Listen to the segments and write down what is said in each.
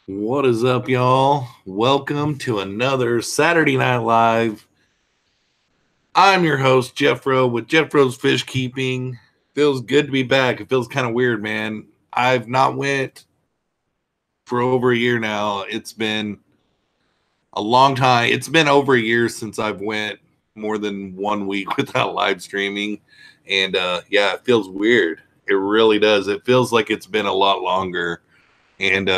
What is up, y'all? Welcome to another Saturday Night Live. I'm your host, Jeffroz, with Jeffroz FishKeeping. Feels good to be back. It feels kind of weird, man. I've not went for over a year now. It's been a long time. It's been over a year since I've went more than 1 week without live streaming. And yeah, it feels weird. It really does. It feels like it's been a lot longer. And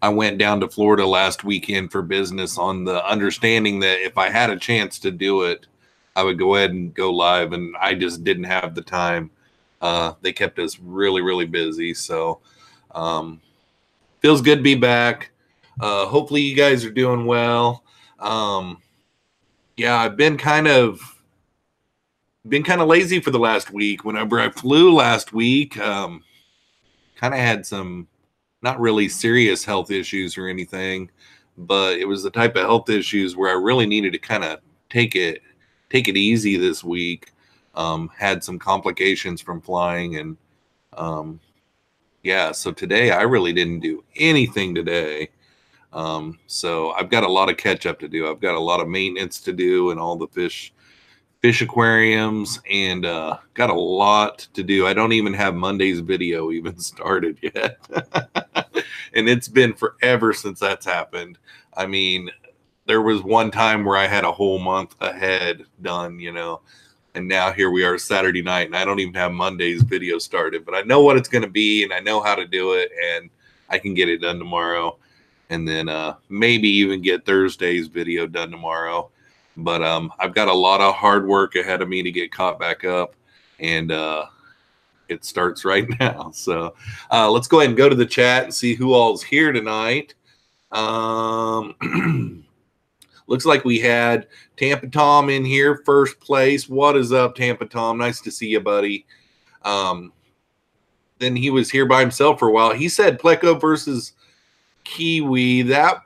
I went down to Florida last weekend for business on the understanding that if I had a chance to do it, I would go ahead and go live, and I just didn't have the time. They kept us really, really busy. So feels good to be back. Hopefully you guys are doing well. Um, yeah, I've been kind of lazy for the last week. Whenever I flew last week, kind of had some not really serious health issues or anything, but it was the type of health issues where I really needed to kind of take it easy this week. Had some complications from flying, and yeah, so today I really didn't do anything today. So I've got a lot of catch up to do. I've got a lot of maintenance to do and all the fish aquariums, and got a lot to do. I don't even have Monday's video even started yet. And it's been forever since that's happened. I mean, there was one time where I had a whole month ahead done, and now here we are Saturday night, and I don't even have Monday's video started, but I know what it's going to be, and I know how to do it, and I can get it done tomorrow, and then maybe even get Thursday's video done tomorrow. But I've got a lot of hard work ahead of me to get caught back up, and it starts right now. So let's go ahead and go to the chat and see who all's here tonight. Looks like we had Tampa Tom in here, first place. What is up, Tampa Tom? Nice to see you, buddy. Then he was here by himself for a while. He said Pleco versus Kiwi. That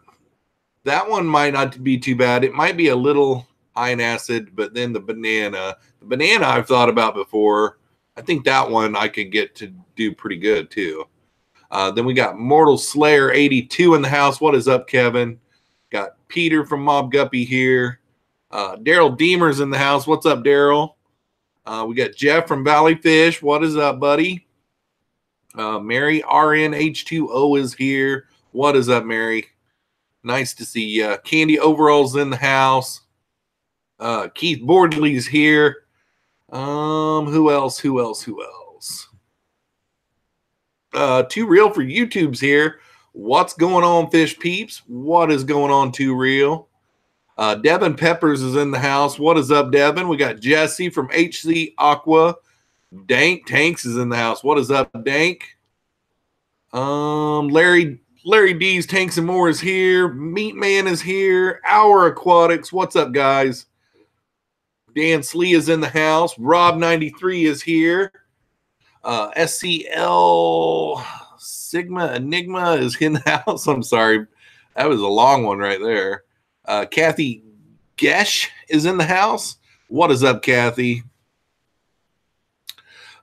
one might not be too bad. It might be a little high in acid, but then the banana I've thought about before. I think that one I could get to do pretty good too. Then we got Mortal Slayer 82 in the house. What is up, Kevin? Got Peter from Mob Guppy here. Daryl Deemer's in the house. What's up, Daryl? We got Jeff from Valley Fish. What is up, buddy? Mary RNH2O is here. What is up, Mary? Nice to see you. Candy Overall's in the house. Keith Bordley's here. Who else? Too Real for YouTube's here. What's going on, Fish Peeps? What is going on, Too Real? Devin Peppers is in the house. What is up, Devin? We got Jesse from HC Aqua. Dank Tanks is in the house. What is up, Dank? Larry D's Tanks and More is here. Meat Man is here. Our Aquatics. What's up, guys? Dan Slee is in the house. Rob93 is here. SCL Sigma Enigma is in the house. I'm sorry. That was a long one right there. Kathy Gesh is in the house. What is up, Kathy?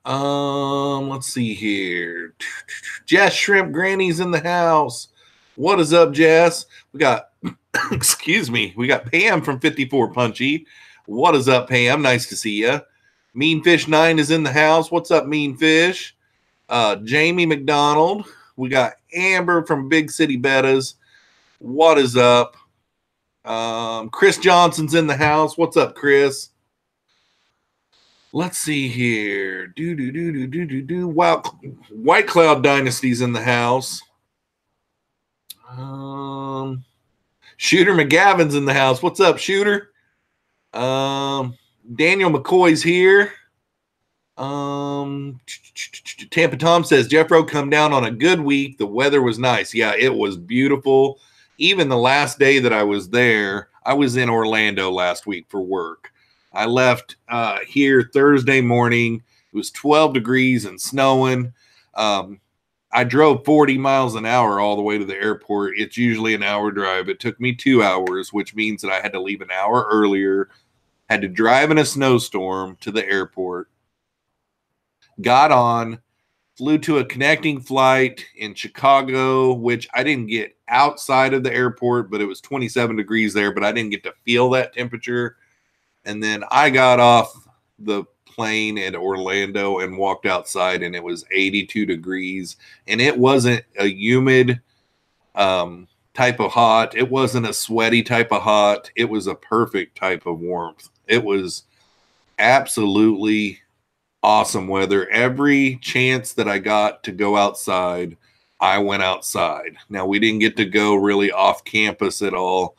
Let's see here. Jess Shrimp Granny's in the house. What is up, Jess? We got, excuse me, we got Pam from 54 Punchy. What is up, Pam? Nice to see you. Mean Fish 9 is in the house. What's up, Mean Fish? Jamie McDonald. We got Amber from Big City Bettas. What is up? Chris Johnson's in the house. What's up, Chris? Let's see here. Wow. White Cloud Dynasty's in the house. Shooter McGavin's in the house. What's up, Shooter? Daniel McCoy's here. Tampa Tom says, Jeffro, come down on a good week. The weather was nice. Yeah, it was beautiful. Even the last day that I was there, I was in Orlando last week for work. I left here Thursday morning. It was 12 degrees and snowing. I drove 40 miles an hour all the way to the airport. It's usually an hour drive. It took me 2 hours, which means that I had to leave an hour earlier, had to drive in a snowstorm to the airport, got on, Flew to a connecting flight in Chicago, which I didn't get outside of the airport, but it was 27 degrees there, but I didn't get to feel that temperature. And then I got off the plane at Orlando and walked outside, and it was 82 degrees. And it wasn't a humid type of hot. It wasn't a sweaty type of hot. It was a perfect type of warmth. It was absolutely awesome weather. Every chance that I got to go outside, I went outside. Now, we didn't get to go really off campus at all,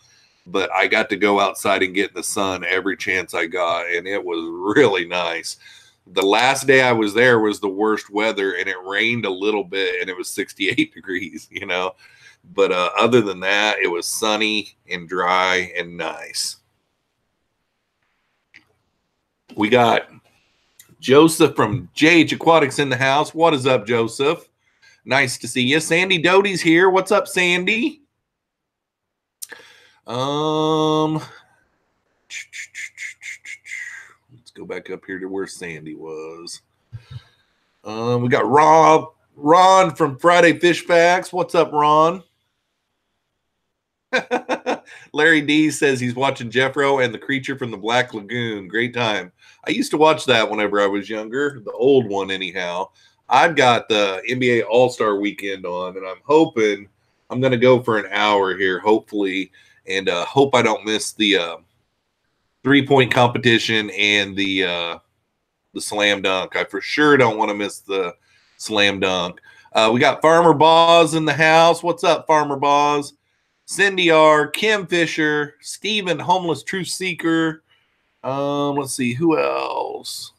but I got to go outside and get in the sun every chance I got, and it was really nice. The last day I was there was the worst weather, and it rained a little bit, and it was 68 degrees, you know. But other than that, it was sunny and dry and nice. We got Joseph from JH Aquatics in the house. What is up, Joseph? Nice to see you. Sandy Doty's here. What's up, Sandy? Let's go back up here to where Sandy was. We got Ron from Friday Fish Facts. What's up, Ron? Larry D says he's watching Jeffro and the Creature from the Black Lagoon. Great time. I used to watch that whenever I was younger, the old one anyhow. I've got the NBA All-Star Weekend on, and I'm hoping I'm going to go for an hour here, hopefully, and hope I don't miss the three-point competition and the slam dunk. I for sure don't want to miss the slam dunk. We got Farmer Boz in the house. What's up, Farmer Boz? Cindy R, Kim Fisher, Steven, Homeless Truth Seeker. Let's see, who else?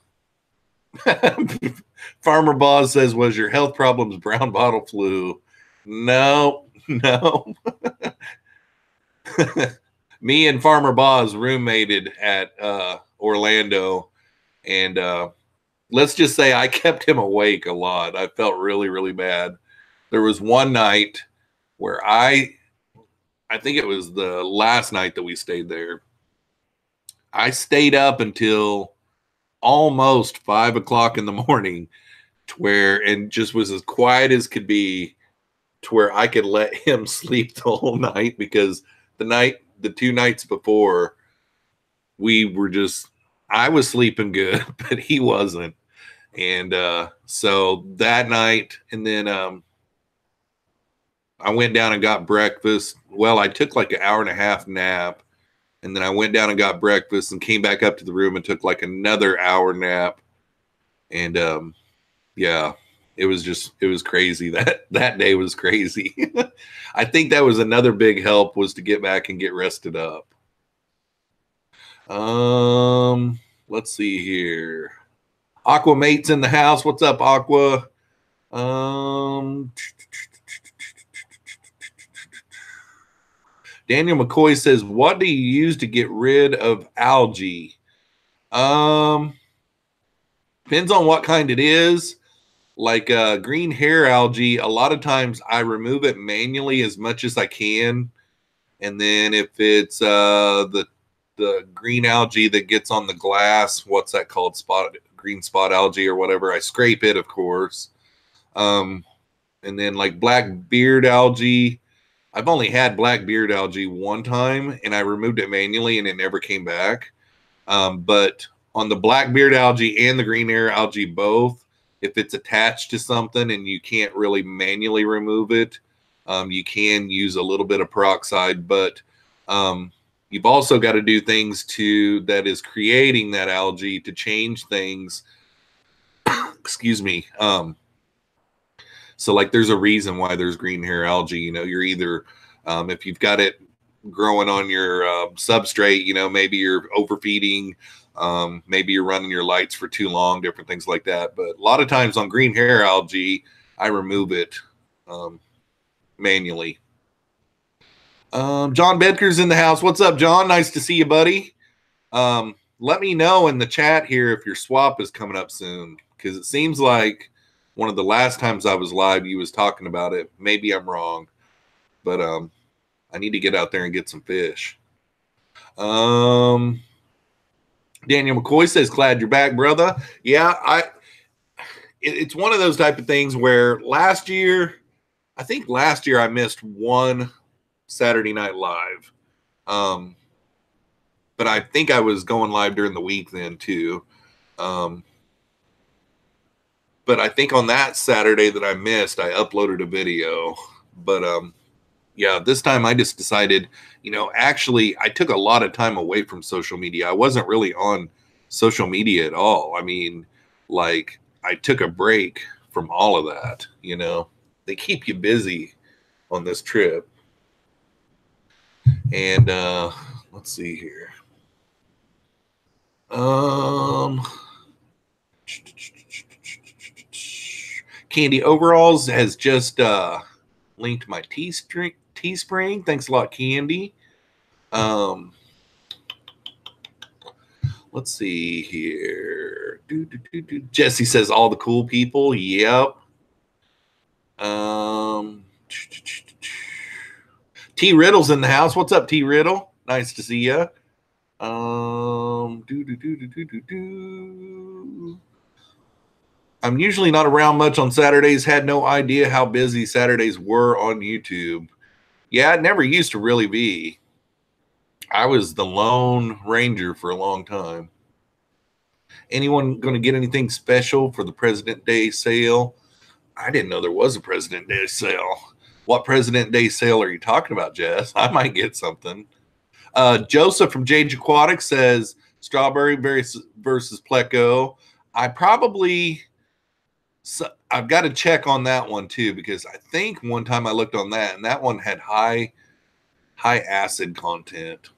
Farmer Boz says, was your health problems brown bottle flu? No. Me and Farmer Boz roommated at Orlando, and let's just say I kept him awake a lot. I felt really, really bad. There was one night where I think it was the last night that we stayed there. I stayed up until almost 5 o'clock in the morning and just was as quiet as could be to where I could let him sleep the whole night, because the 2 nights before I was sleeping good, but he wasn't. And so that night, and then I went down and got breakfast. Well, I took like an hour and a half nap, and then I went down and got breakfast and came back up to the room and took like another hour nap. And yeah, it was crazy. That day was crazy. I think that was another big help, was to get back and get rested up. Let's see here. Aqua Mate's in the house. What's up, Aqua? Daniel McCoy says, what do you use to get rid of algae? Depends on what kind it is. Like green hair algae, a lot of times I remove it manually as much as I can. And then if it's the green algae that gets on the glass, what's that called? Green spot algae or whatever, I scrape it, of course. And then like black beard algae, I've only had black beard algae one time, and I removed it manually, and it never came back. But on the black beard algae and the green hair algae both, if it's attached to something and you can't really manually remove it, you can use a little bit of peroxide. But you've also got to do things that is creating that algae to change things. Excuse me. So like there's a reason why there's green hair algae. You know, you're either, if you've got it growing on your substrate, you know, maybe you're overfeeding, maybe you're running your lights for too long, different things like that. But a lot of times on green hair algae, I remove it manually. John Bedker's in the house. What's up, John? Nice to see you, buddy. Let me know in the chat here if your swap is coming up soon, because it seems like one of the last times I was live, you was talking about it. Maybe I'm wrong, but I need to get out there and get some fish. Daniel McCoy says, glad you're back, brother. Yeah, it's one of those type of things where I think last year I missed one Saturday Night Live. But I think I was going live during the week then too. But I think on that Saturday that I missed, I uploaded a video. But yeah, this time I just decided, actually I took a lot of time away from social media. I wasn't really on social media at all. I mean, like I took a break from all of that, They keep you busy on this trip. And let's see here. Candy Overalls has just linked my Teespring. Thanks a lot, Candy. Let's see here. Jesse says all the cool people. Yep. T Riddle's in the house. What's up, T Riddle? Nice to see you. I'm usually not around much on Saturdays. Had no idea how busy Saturdays were on YouTube. Yeah, it never used to really be. I was the Lone Ranger for a long time. Anyone going to get anything special for the President Day sale? I didn't know there was a President Day sale. What President Day sale are you talking about, Jess? I might get something. Joseph from Jage Aquatics says strawberry versus Pleco. I've got to check on that one too, because I think one time I looked on that and that one had high acid content.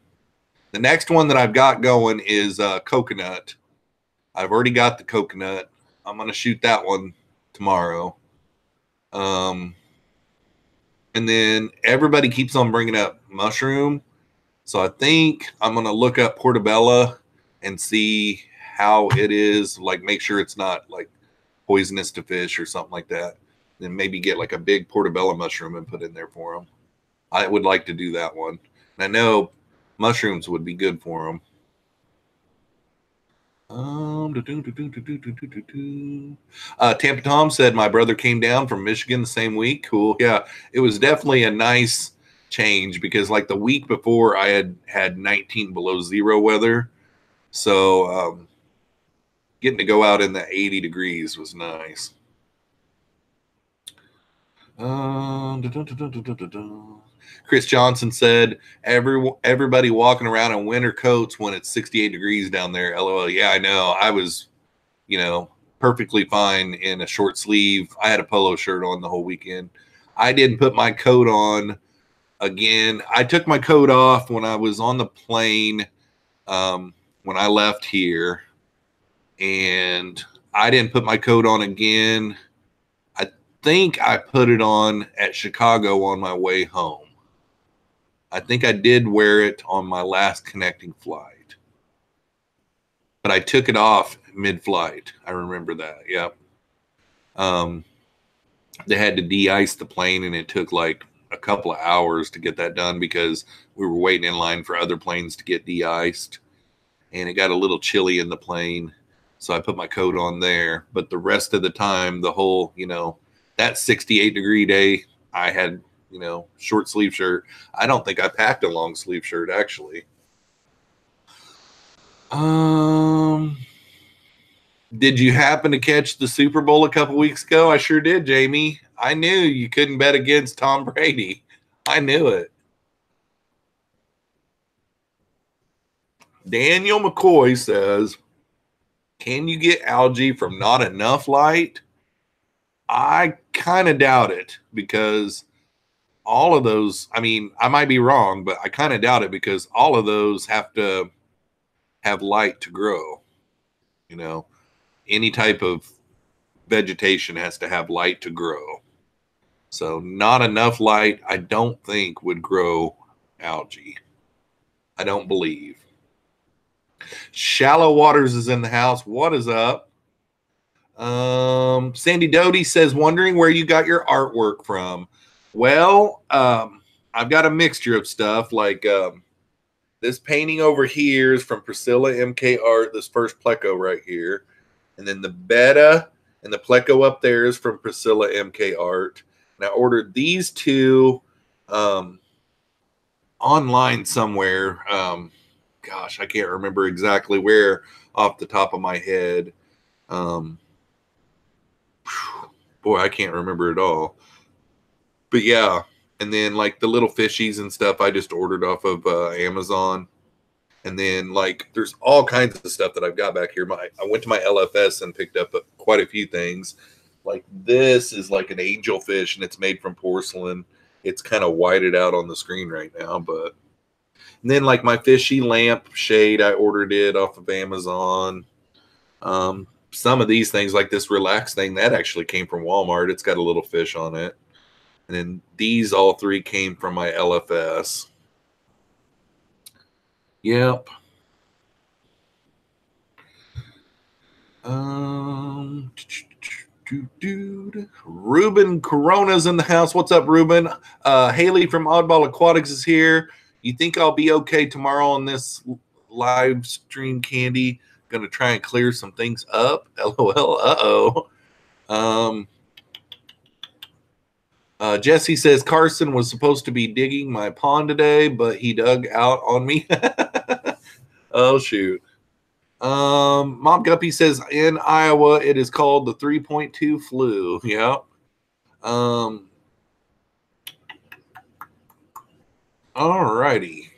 The next one that I've got going is coconut. I've already got the coconut. I'm going to shoot that one tomorrow. And then everybody keeps on bringing up mushroom. So I think I'm going to look up portobello and see how it is, like make sure it's not like poisonous to fish or something like that. Then maybe get like a big portobello mushroom and put in there for them. I would like to do that one. And I know mushrooms would be good for them. Tampa Tom said my brother came down from Michigan the same week. Cool. Yeah, it was definitely a nice change because like the week before I had 19 below zero weather. So getting to go out in the 80 degrees was nice. Chris Johnson said everybody walking around in winter coats when it's 68 degrees down there. LOL. Yeah, I know. I was, perfectly fine in a short sleeve. I had a polo shirt on the whole weekend. I didn't put my coat on again. I took my coat off when I was on the plane when I left here, and I didn't put my coat on again. I think I put it on at Chicago on my way home. I think I did wear it on my last connecting flight, but I took it off mid-flight. I remember that. Yep. They had to de-ice the plane, and it took like a couple of hours to get that done because we were waiting in line for other planes to get de-iced, and it got a little chilly in the plane. So I put my coat on there, but the rest of the time, the whole, that 68 degree day, I had, short sleeve shirt. I don't think I packed a long sleeve shirt actually. Did you happen to catch the Super Bowl a couple weeks ago? I sure did, Jamie. I knew you couldn't bet against Tom Brady. I knew it. Daniel McCoy says, can you get algae from not enough light? I kind of doubt it because all of those, I mean, I might be wrong, but I kind of doubt it because all of those have to have light to grow. Any type of vegetation has to have light to grow. So not enough light, I don't think would grow algae. I don't believe. Shallow Waters is in the house. What is up? Sandy Doty says, wondering where you got your artwork from. Well, I've got a mixture of stuff. Like this painting over here is from Priscilla MK Art, this first Pleco right here. And then the Betta And the Pleco up there is from Priscilla MK Art. And I ordered these two online somewhere. Gosh, I can't remember exactly where off the top of my head. Boy, I can't remember it all. But yeah, and then like the little fishies and stuff I just ordered off of Amazon. And then like there's all kinds of stuff that I've got back here. I went to my LFS and picked up quite a few things. Like this is like an angelfish and it's made from porcelain. It's kind of whited out on the screen right now, but and then like my fishy lamp shade, I ordered it off of Amazon. Some of these things like this relax thing that actually came from Walmart. It's got a little fish on it. And then these all three came from my LFS. Yep. Ruben Corona's in the house. What's up, Ruben? Haley from Oddball Aquatics is here. You think I'll be okay tomorrow on this live stream, Candy? Gonna try and clear some things up. LOL. Jesse says Carson was supposed to be digging my pond today, but he dug out on me. Oh shoot. Mom Guppy says in Iowa it is called the 3.2 flu. Yeah. Alrighty.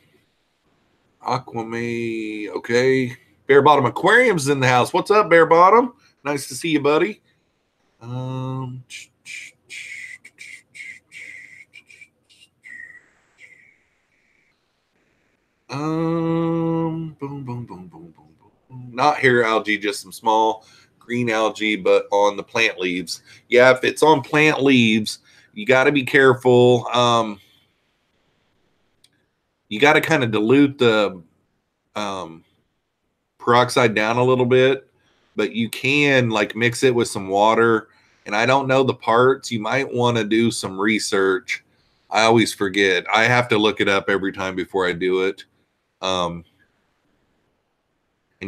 Aquame. Okay. Bear Bottom Aquarium's in the house. What's up, Bear Bottom? Nice to see you, buddy. Boom, boom, boom, boom, boom. Not hair algae, just some small green algae, but on the plant leaves. Yeah, if it's on plant leaves, you got to be careful. You got to kind of dilute the peroxide down a little bit, but you can like mix it with some water. And I don't know the parts. You might want to do some research. I always forget. I have to look it up every time before I do it. And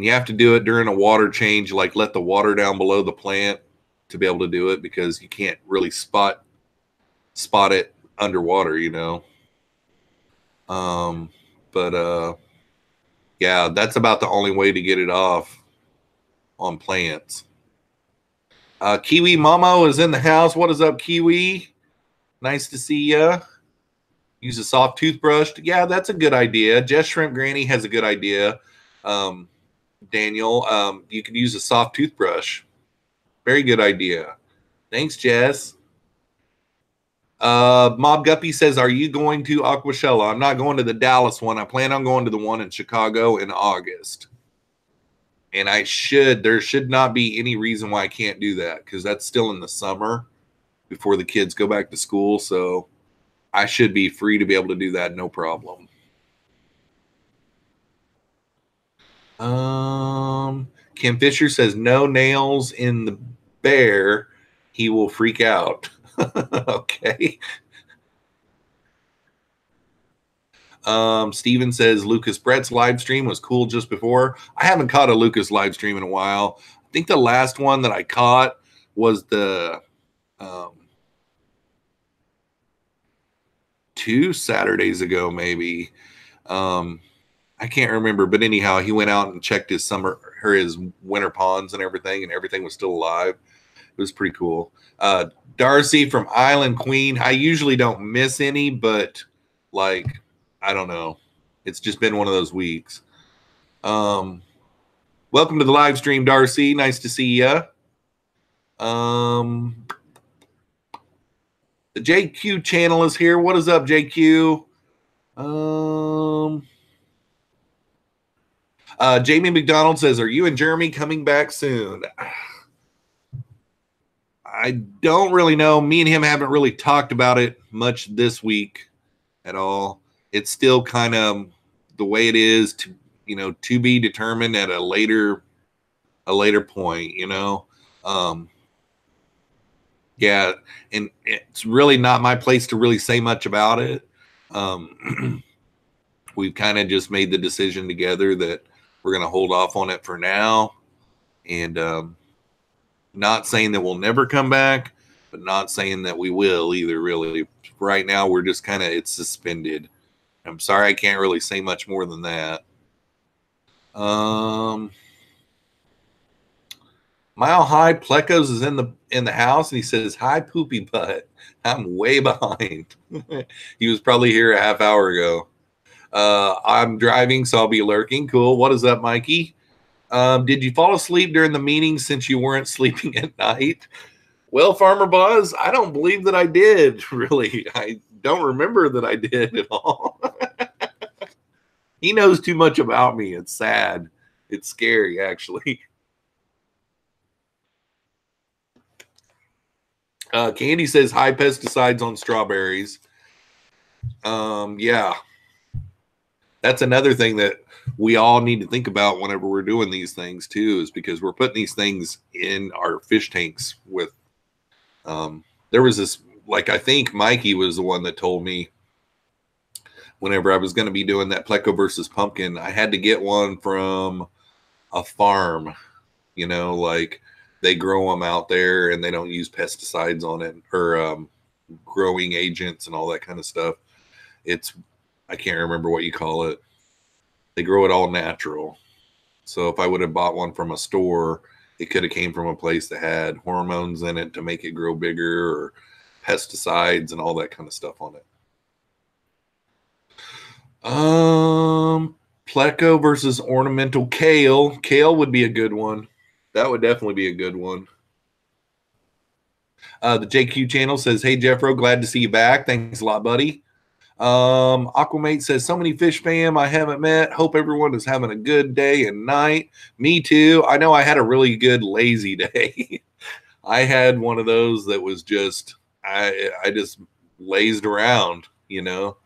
you have to do it during a water change, like let the water down below the plant to be able to do it, because you can't really spot it underwater, you know. Yeah, that's about the only way to get it off on plants. Kiwi Momo is in the house. What is up, Kiwi? Nice to see ya. Use a soft toothbrush. Yeah, that's a good idea. Jess Shrimp Granny has a good idea. Daniel, you could use a soft toothbrush. Very good idea. Thanks, Jess. Mob Guppy says, are you going to Aquashella? I'm not going to the Dallas one. I plan on going to the one in Chicago in August. And there should not be any reason why I can't do that, because that's still in the summer before the kids go back to school. So I should be free to be able to do that. No problem. Kim Fisher says no nails in the bear. He will freak out. Okay. Steven says Lucas Brett's live stream was cool just before. I haven't caught a Lucas live stream in a while. I think the last one that I caught was the 2 Saturdays ago, maybe. I can't remember, but anyhow, he went out and checked his winter ponds and everything was still alive. It was pretty cool. Darcy from Island Queen. I usually don't miss any, but like, I don't know. It's just been one of those weeks. Welcome to the live stream, Darcy. Nice to see you. The JQ channel is here. What is up, JQ? Jamie McDonald says, are you and Jeremy coming back soon? I don't really know. Me and him haven't really talked about it much this week at all. It's still kind of the way it is, to be determined at a later point, yeah, and it's really not my place to really say much about it. We've kind of just made the decision together that we're going to hold off on it for now. And, Not saying that we'll never come back, but not saying that we will either, really. Right now, we're just kind of, it's suspended. I'm sorry I can't really say much more than that. Mile High Plecos is in the house, and he says, "Hi, poopy butt. I'm way behind." He was probably here a half hour ago. I'm driving, so I'll be lurking. Cool. What is up, Mikey? Did you fall asleep during the meeting since you weren't sleeping at night? Well, Farmer Buzz, I don't believe that I did, really. I don't remember that I did at all. He knows too much about me. It's sad. It's scary, actually. Candy says high pesticides on strawberries. Yeah. That's another thing that we all need to think about whenever we're doing these things too, is because we're putting these things in our fish tanks with, there was this, like, I think Mikey was the one that told me whenever I was going to be doing that Pleco versus pumpkin, I had to get one from a farm, you know, like they grow them out there and they don't use pesticides on it or growing agents and all that kind of stuff. It's, I can't remember what you call it. They grow it all natural. So if I would have bought one from a store, it could have came from a place that had hormones in it to make it grow bigger or pesticides and all that kind of stuff on it. Pleco versus ornamental kale. Kale would be a good one. That would definitely be a good one. The JQ channel says, "Hey Jeffro, glad to see you back. Thanks a lot, buddy." Aquamate says, "So many fish fam I haven't met. Hope everyone is having a good day and night." Me too. I know I had a really good lazy day. I had one of those that was just, I just lazed around, you know.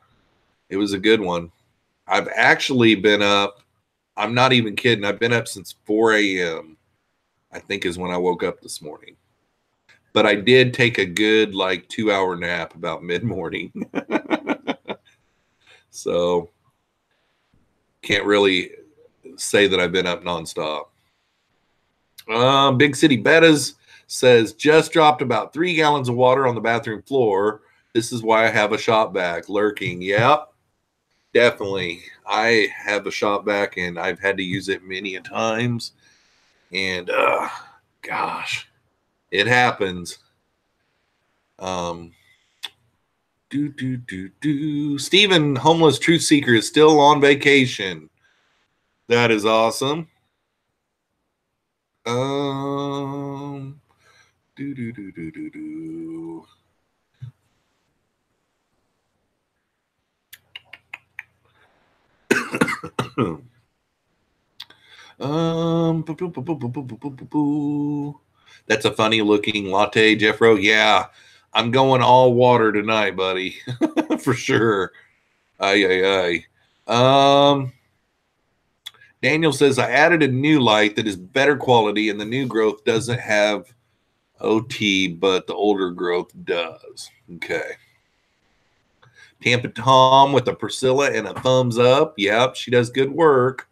It was a good one. I've actually been up, I'm not even kidding, I've been up since 4 a.m. I think is when I woke up this morning. But I did take a good like 2-hour nap about mid-morning. So can't really say that I've been up nonstop. Big City Bettas says, "Just dropped about 3 gallons of water on the bathroom floor. This is why I have a shop vac lurking." Yep, definitely. I have a shop vac and I've had to use it many a times. And gosh, it happens. Steven, homeless truth seeker, is still on vacation. That is awesome. Do do do do do do. That's a funny looking latte, Jeffro. Yeah, I'm going all water tonight, buddy, for sure. Aye, aye, aye. Daniel says, "I added a new light that is better quality, and the new growth doesn't have OT, but the older growth does." Okay. Tampa Tom with a Priscilla and a thumbs up. Yep, she does good work.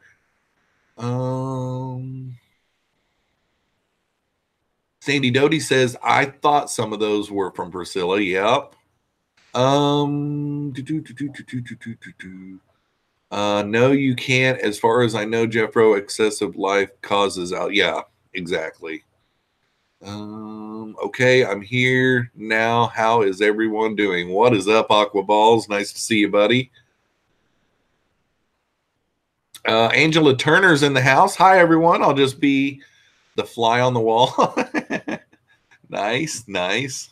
Sandy Doty says, "I thought some of those were from Priscilla." Yep. No, you can't. As far as I know, Jeffro, excessive life causes out. Yeah, exactly. Okay, I'm here now. How is everyone doing? What is up, Aqua Balls? Nice to see you, buddy. Angela Turner's in the house. Hi, everyone. I'll just be the fly on the wall. Nice, nice.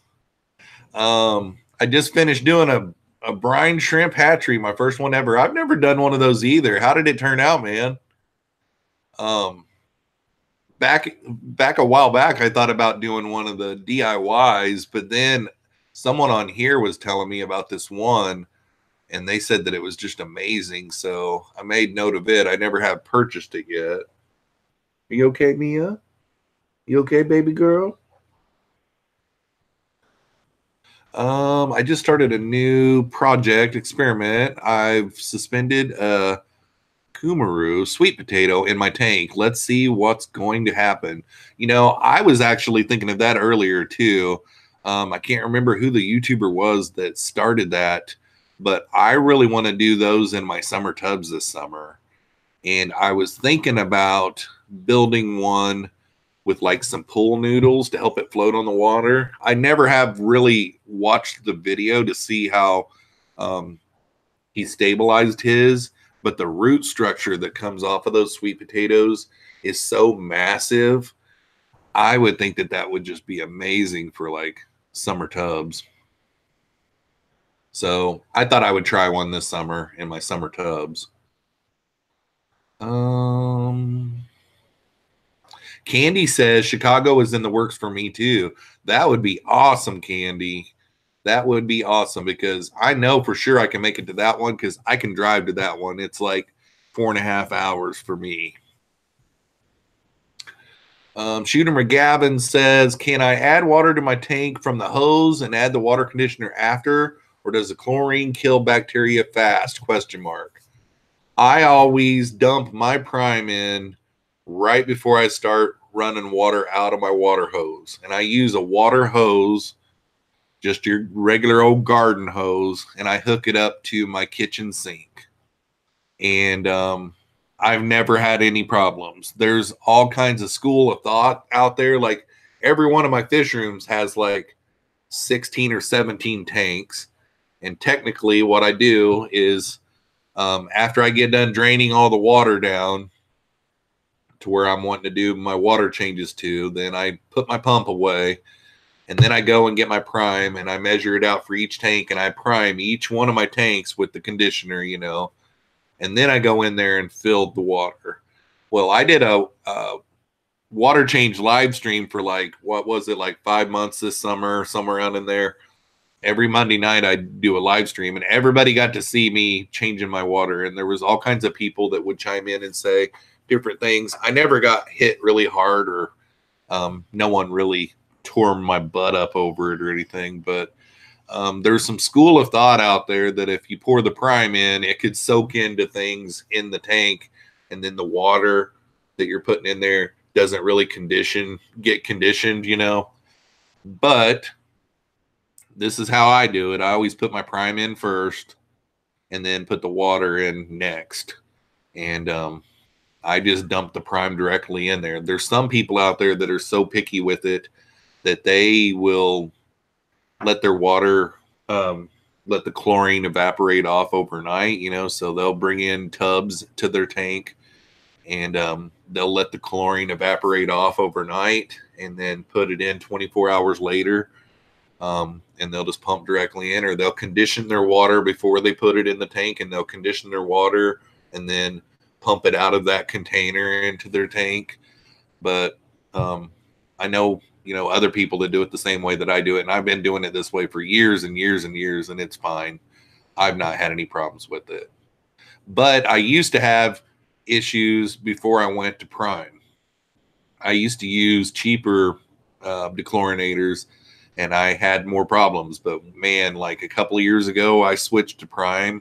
I just finished doing a brine shrimp hatchery, my first one ever. I've never done one of those either. How did it turn out, man? Back a while back, I thought about doing one of the DIYs, but then someone on here was telling me about this one, and they said that it was just amazing. So I made note of it. I never have purchased it yet. Are you okay, Mia? You okay, baby girl? I just started a new project experiment. I've suspended a Kumaru, sweet potato in my tank. Let's see what's going to happen. You know, I was actually thinking of that earlier too. I can't remember who the YouTuber was that started that, but I really want to do those in my summer tubs this summer. And I was thinking about building one with like some pool noodles to help it float on the water. I never have really watched the video to see how he stabilized his, but the root structure that comes off of those sweet potatoes is so massive. I would think that that would just be amazing for like summer tubs. So I thought I would try one this summer in my summer tubs. Candy says Chicago is in the works for me too. That would be awesome, Candy. That would be awesome because I know for sure I can make it to that one because I can drive to that one. It's like 4.5 hours for me. Shooter McGavin says, can I add water to my tank from the hose and add the water conditioner after, or does the chlorine kill bacteria fast? Question mark. I always dump my prime in right before I start running water out of my water hose. And I use a water hose, just your regular old garden hose, and I hook it up to my kitchen sink. And I've never had any problems. There's all kinds of school of thought out there. Like every one of my fish rooms has like 16 or 17 tanks. And technically what I do is after I get done draining all the water down to where I'm wanting to do my water changes to, then I put my pump away and then I go and get my prime and I measure it out for each tank and I prime each one of my tanks with the conditioner, you know, and then I go in there and fill the water. Well, I did a water change live stream for like, what was it, like 5 months this summer, somewhere around in there. Every Monday night I do a live stream and everybody got to see me changing my water. And there was all kinds of people that would chime in and say different things. I never got hit really hard or no one really tore my butt up over it or anything. But there's some school of thought out there that if you pour the prime in, it could soak into things in the tank. And then the water that you're putting in there doesn't really get conditioned, you know. But this is how I do it. I always put my prime in first and then put the water in next. And I just dump the prime directly in there. There's some people out there that are so picky with it that they will let their water, let the chlorine evaporate off overnight, you know, so they'll bring in tubs to their tank and they'll let the chlorine evaporate off overnight and then put it in 24 hours later. And they'll just pump directly in, or they'll condition their water before they put it in the tank, and they'll condition their water and then pump it out of that container into their tank. But I know, you know, other people that do it the same way that I do it, and I've been doing it this way for years and years and years, and it's fine. I've not had any problems with it. But I used to have issues before I went to prime. I used to use cheaper dechlorinators and I had more problems. But man, like a couple of years ago, I switched to prime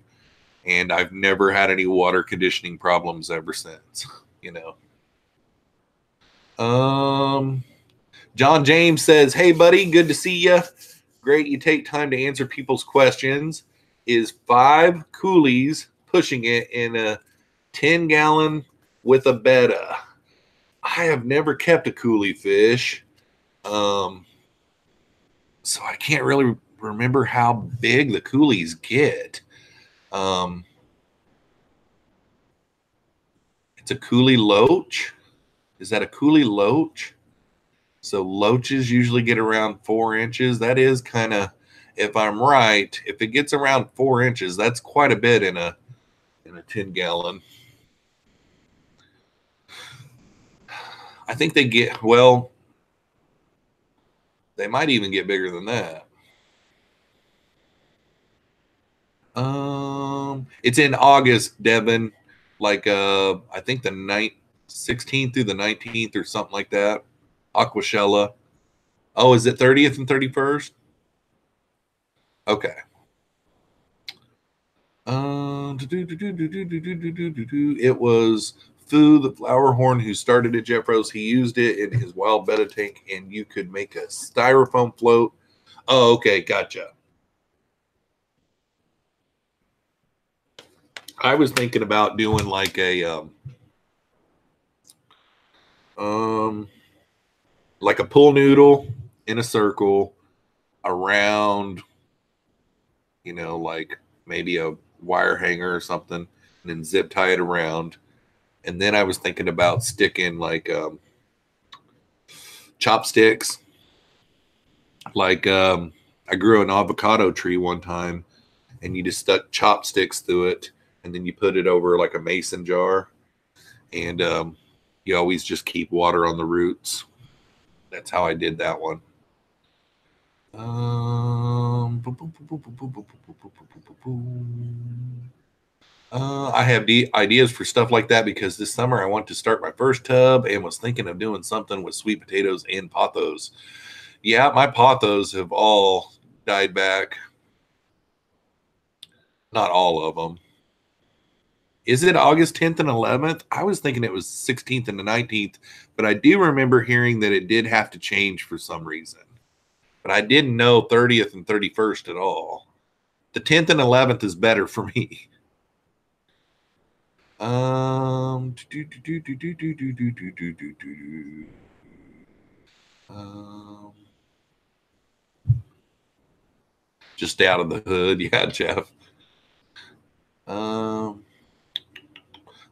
and I've never had any water conditioning problems ever since, you know. John James says, hey buddy, good to see you. Great you take time to answer people's questions. Is 5 coolies pushing it in a 10-gallon with a betta? I have never kept a coolie fish. So I can't really remember how big the coolies get. It's a coolie loach. Is that a coolie loach? So loaches usually get around 4 inches. That is kind of, if I'm right, if it gets around 4 inches, that's quite a bit in a 10-gallon. I think they get, well, they might even get bigger than that. It's in August, Devin. Like I think the 16th through the 19th or something like that. Aquashella. Oh, is it 30th and 31st? Okay. It was Foo, the flower horn, who started it, Jeffroz. He used it in his wild betta tank, and you could make a styrofoam float. Oh, okay, gotcha. I was thinking about doing like um like a pool noodle in a circle around, like maybe a wire hanger or something, and then zip tie it around. And then I was thinking about sticking like chopsticks. Like I grew an avocado tree one time, and you just stuck chopsticks through it, and then you put it over like a mason jar, and you always just keep water on the roots. That's how I did that one. I have ideas for stuff like that because this summer I want to start my first tub and was thinking of doing something with sweet potatoes and pothos. Yeah, my pothos have all died back. Not all of them. Is it August 10th and 11th? I was thinking it was 16th and the 19th, but I do remember hearing that it did have to change for some reason. But I didn't know 30th and 31st at all. The 10th and 11th is better for me. Um, just out of the hood. Yeah, Jeff.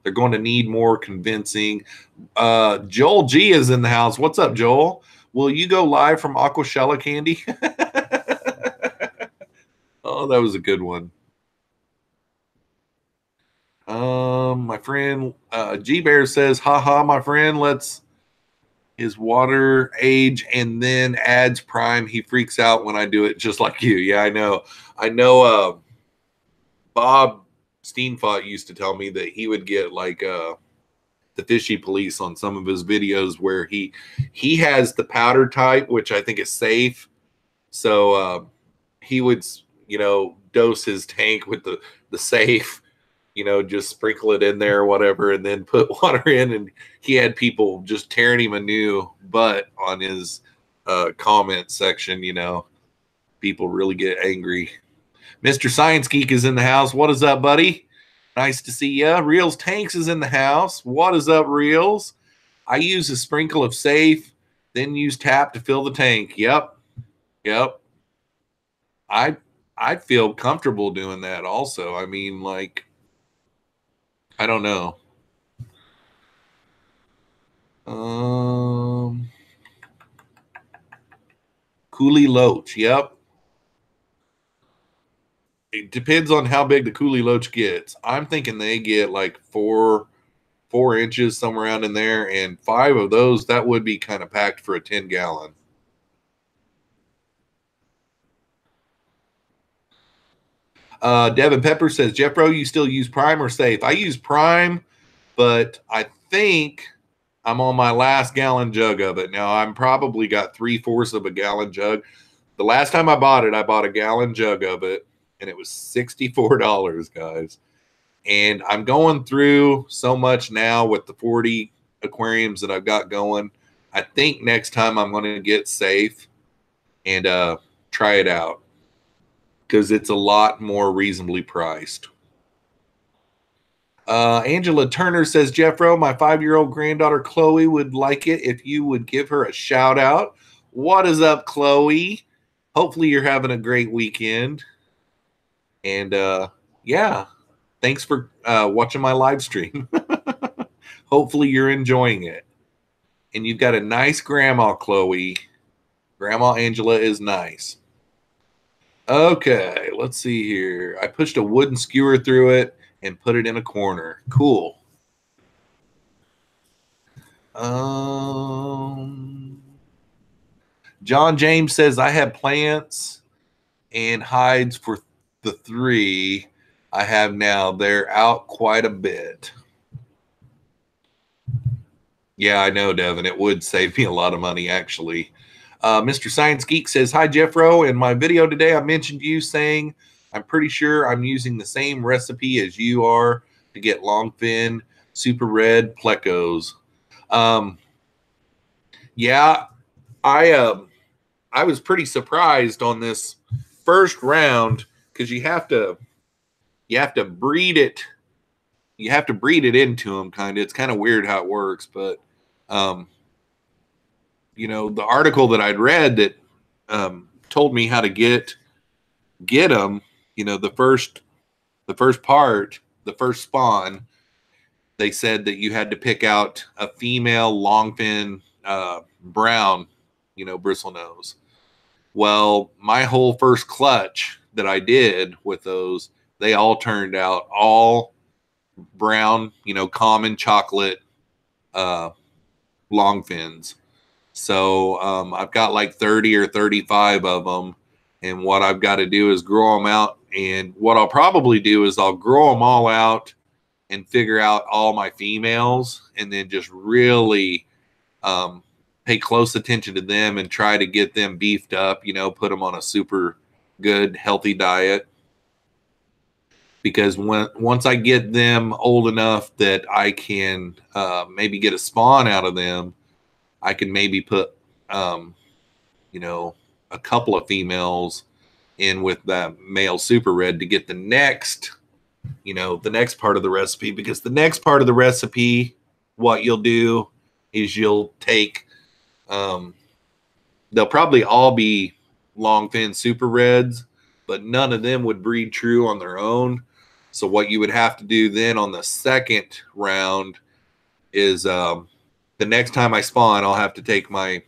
They're going to need more convincing. Joel G is in the house. What's up, Joel? Will you go live from Aquashella Candy? Oh, that was a good one. My friend G Bear says, haha, my friend, let's his water age and then adds prime. He freaks out when I do it just like you. Yeah, I know. Bob Steenfot used to tell me that he would get like the fishy police on some of his videos where he has the powder type, which I think is safe. So he would, dose his tank with the safe, just sprinkle it in there or whatever, and then put water in. And he had people just tearing him a new butt on his comment section. People really get angry. Mr. Science Geek is in the house. What is up, buddy? Nice to see ya. Reels Tanks is in the house. What is up, Reels? I use a sprinkle of safe, then use tap to fill the tank. Yep. I feel comfortable doing that also. I mean, like, I don't know. Coolie Loach. Yep. It depends on how big the Coolie Loach gets. I'm thinking they get like 4 inches, somewhere around in there, and 5 of those, that would be kind of packed for a 10-gallon. Devin Pepper says, Jeffro, you still use prime or safe? I use prime, but I think I'm on my last gallon jug of it. Now, I'm probably got 3/4 of a gallon jug. The last time I bought it, I bought a gallon jug of it, and it was $64, guys. And I'm going through so much now with the 40 aquariums that I've got going. I think next time I'm going to get safe and try it out because it's a lot more reasonably priced. Angela Turner says, Jeffro, my 5-year-old granddaughter Chloe would like it if you would give her a shout out. What is up, Chloe? Hopefully you're having a great weekend. And yeah, thanks for watching my live stream. Hopefully you're enjoying it. And you've got a nice grandma, Chloe. Grandma Angela is nice. Okay, let's see here. I pushed a wooden skewer through it and put it in a corner. Cool. John James says, I have plants and hides for the 3 I have now. They're out quite a bit. Yeah, I know, Devin. It would save me a lot of money, actually. Mr. Science Geek says, hi, Jeffro. In my video today, I mentioned you saying I'm pretty sure I'm using the same recipe as you are to get longfin super red plecos. Yeah, I was pretty surprised on this first round because you have to breed it. You have to breed it into them, kind of. It's kind of weird how it works, but you know, the article that I'd read that told me how to get them. You know, the first spawn, they said that you had to pick out a female longfin brown, you know, bristlenose. Well, my whole first clutch that I did with those, they all turned out all brown, you know, common chocolate longfins. So I've got like 30 or 35 of them. And what I've got to do is grow them out. And what I'll probably do is I'll grow them all out and figure out all my females and then just really pay close attention to them and try to get them beefed up, you know, put them on a super good, healthy diet. Because once I get them old enough that I can maybe get a spawn out of them, I can maybe put, you know, a couple of females in with that male super red to get the next, you know, the next part of the recipe. Because the next part of the recipe, what you'll do is you'll take, they'll probably all be longfin super reds, but none of them would breed true on their own. So what you would have to do then on the second round is the next time I spawn, I'll have to take my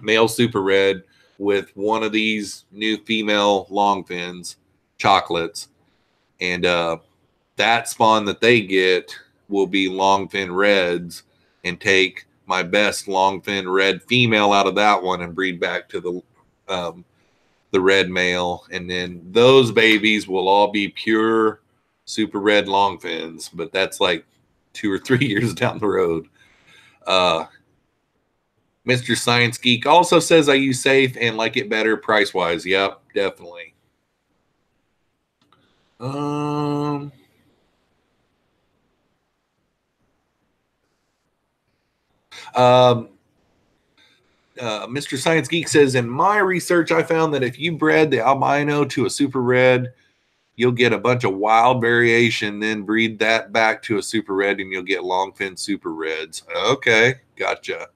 male super red with one of these new female longfins, chocolates, and that spawn that they get will be longfin reds, and take my best longfin red female out of that one and breed back to the red male, and then those babies will all be pure super red longfins. But that's like 2 or 3 years down the road. Mr. Science Geek also says I use safe and like it better price wise. Yep, definitely. Mr. Science Geek says, in my research, I found that if you bred the albino to a super red, you'll get a bunch of wild variation, then breed that back to a super red, and you'll get longfin super reds. Okay, gotcha.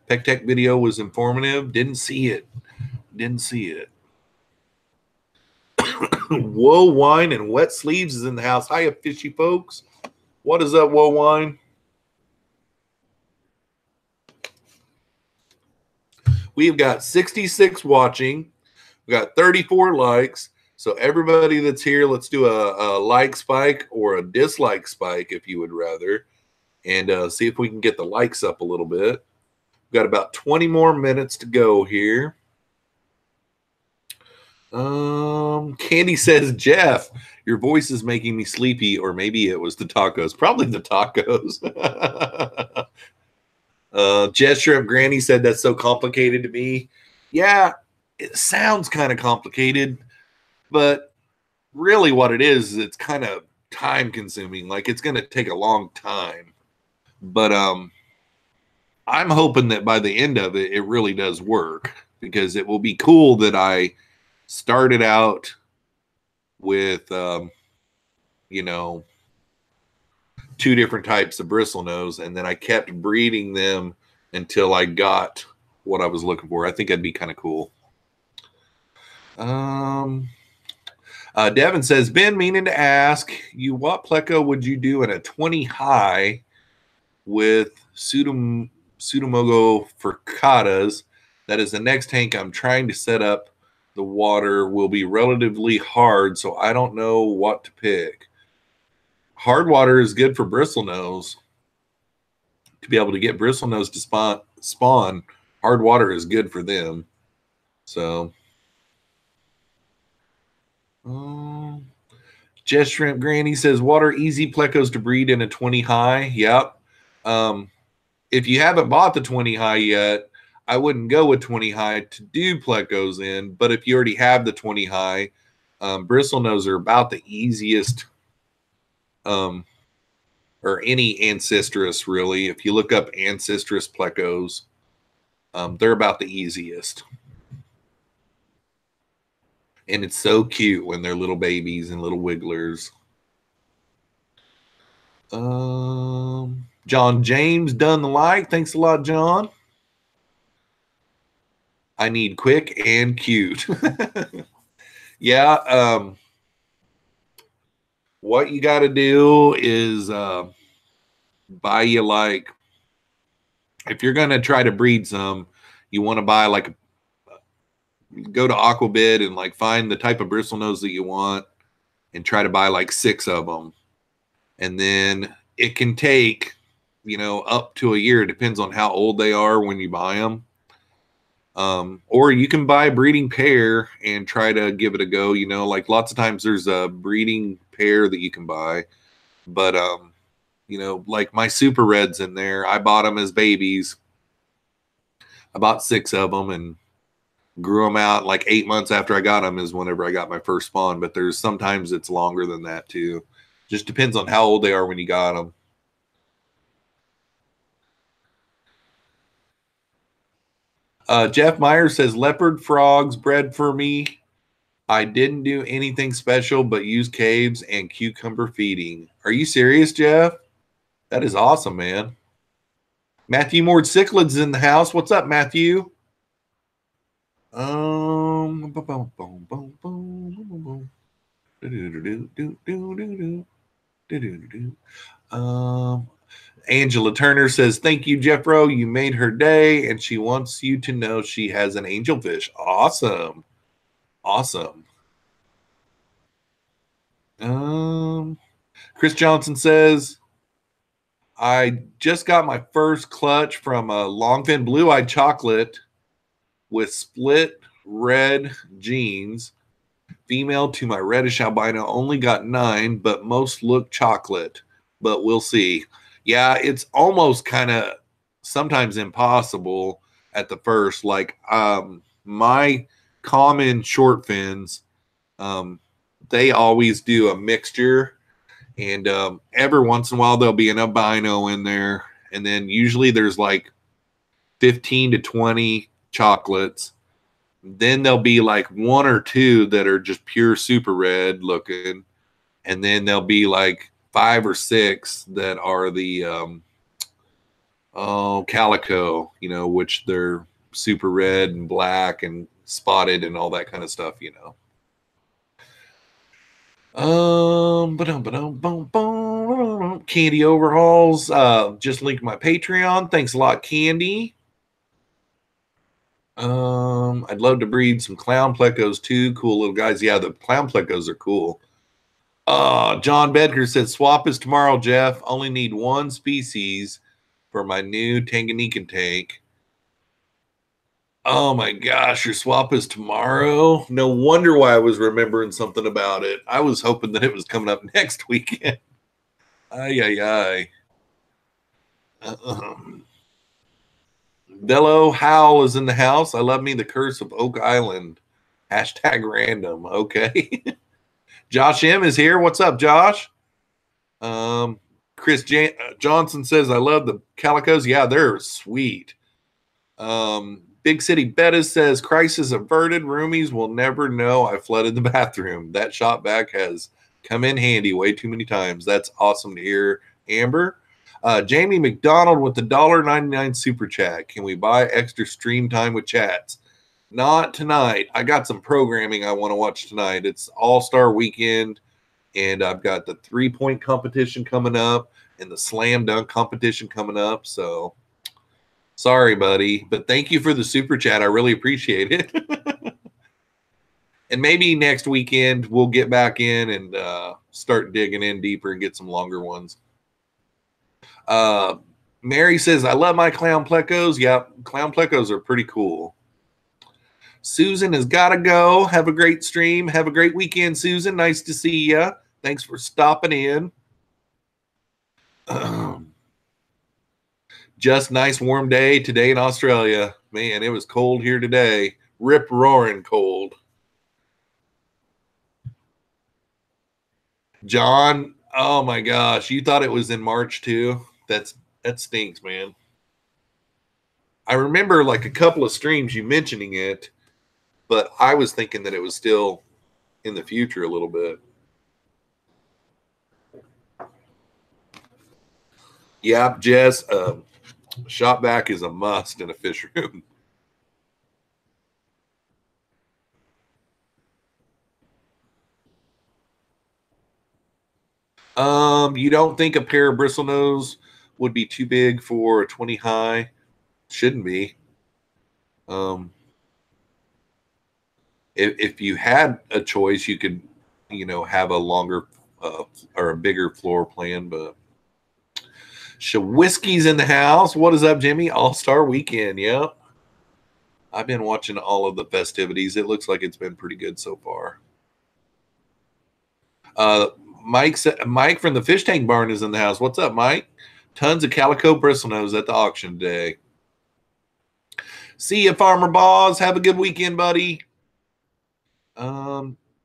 Pec Tech video was informative. Didn't see it. Whoa Wine and Wet Sleeves is in the house. Hiya, fishy folks. What is up, Whoa Wine? We've got 66 watching. We got 34 likes. So everybody that's here, let's do a like spike or a dislike spike if you would rather, and see if we can get the likes up a little bit. We've got about 20 more minutes to go here. Candy says, Jeff, your voice is making me sleepy, or maybe it was the tacos. Probably the tacos. Jet Shrimp Granny said that's so complicated to me. Yeah, it sounds kind of complicated, but really what it is it's kind of time consuming. Like, it's going to take a long time. But I'm hoping that by the end of it, it really does work, because it will be cool that I started out with, you know, 2 different types of bristlenose, and then I kept breeding them until I got what I was looking for. I think that'd be kind of cool. Devin says, been meaning to ask you, what Pleco would you do in a 20 high with Pseudomogo furcatas? That is the next tank I'm trying to set up. The water will be relatively hard, so I don't know what to pick. Hard water is good for bristlenose. To be able to get bristlenose to spawn, hard water is good for them. So, Jess Shrimp Granny says, what are easy plecos to breed in a 20 high? Yep. If you haven't bought the 20 high yet, I wouldn't go with 20 high to do plecos in. But if you already have the 20 high, bristlenose are about the easiest, or any ancestress really. If you look up ancestress plecos, they're about the easiest. And it's so cute when they're little babies and little wigglers. John James done the like. Thanks a lot, John. I need quick and cute. Yeah. What you got to do is buy you like, if you're going to try to breed some, you want to buy like, go to Aquabid and like find the type of bristlenose that you want and try to buy like 6 of them. And then it can take, up to a year. It depends on how old they are when you buy them. Or you can buy a breeding pair and try to give it a go. Like lots of times there's a breeding pair that you can buy. But, like my super reds in there, I bought them as babies. I bought 6 of them and grew them out like 8 months after I got them is whenever I got my first spawn. But there's sometimes it's longer than that too. Just depends on how old they are when you got them. Jeff Myers says, leopard frogs bred for me. I didn't do anything special but use caves and cucumber feeding. Are you serious, Jeff? That is awesome, man. Matthew Moore Cichlids in the house. What's up, Matthew? Angela Turner says, thank you, Jeffro. You made her day, and she wants you to know she has an angelfish. Awesome. Awesome. Chris Johnson says, I just got my first clutch from a longfin blue-eyed chocolate with split red genes. Female to my reddish albino, only got 9, but most look chocolate. But we'll see. Yeah, it's almost kind of sometimes impossible at the first. Like my common short fins, they always do a mixture. And every once in a while, there'll be an albino in there. And then usually there's like 15 to 20 chocolates. Then there'll be like 1 or 2 that are just pure super red looking. And then there'll be like 5 or 6 that are the calico, which they're super red and black and spotted and all that kind of stuff, Candy Overhauls, just linked my Patreon. Thanks a lot, Candy. I'd love to breed some clown plecos too. Cool little guys. Yeah, the clown plecos are cool. John Bedker said, swap is tomorrow, Jeff. Only need 1 species for my new Tanganyikan tank. Oh my gosh, your swap is tomorrow? No wonder why I was remembering something about it. I was hoping that it was coming up next weekend. Ay. Bello Howell is in the house. I love me the curse of Oak Island. Hashtag random. Okay. Josh M is here. What's up, Josh? Chris Johnson says, I love the calicos. Yeah, they're sweet. Big City Bettis says, crisis averted. Roomies will never know I flooded the bathroom. That shot back has come in handy way too many times. That's awesome to hear, Amber. Jamie McDonald with the $1.99 super chat. Can we buy extra stream time with chats? Not tonight. I got some programming I want to watch tonight. It's All-Star Weekend, and I've got the 3-point competition coming up and the slam dunk competition coming up. So sorry, buddy, but thank you for the super chat. I really appreciate it. And maybe next weekend we'll get back in and start digging in deeper and get some longer ones. Mary says, I love my clown plecos. Yeah, clown plecos are pretty cool. Susan has got to go. Have a great stream. Have a great weekend, Susan. Nice to see you. Thanks for stopping in. Just nice warm day today in Australia. Man, it was cold here today. Rip roaring cold. John, oh my gosh, you thought it was in March too? That stinks, man. I remember like a couple of streams you mentioning it, but I was thinking that it was still in the future a little bit. Yeah, Jess, shop vac is a must in a fish room. You don't think a pair of bristlenose would be too big for a 20 high? Shouldn't be. If you had a choice, you could, have a longer or a bigger floor plan. But Whiskey's in the house. What is up, Jimmy? All-Star Weekend. Yep. I've been watching all of the festivities. It looks like it's been pretty good so far. Mike from the Fish Tank Barn is in the house. What's up, Mike? Tons of calico bristlenose at the auction today. See you, Farmer Boss. Have a good weekend, buddy.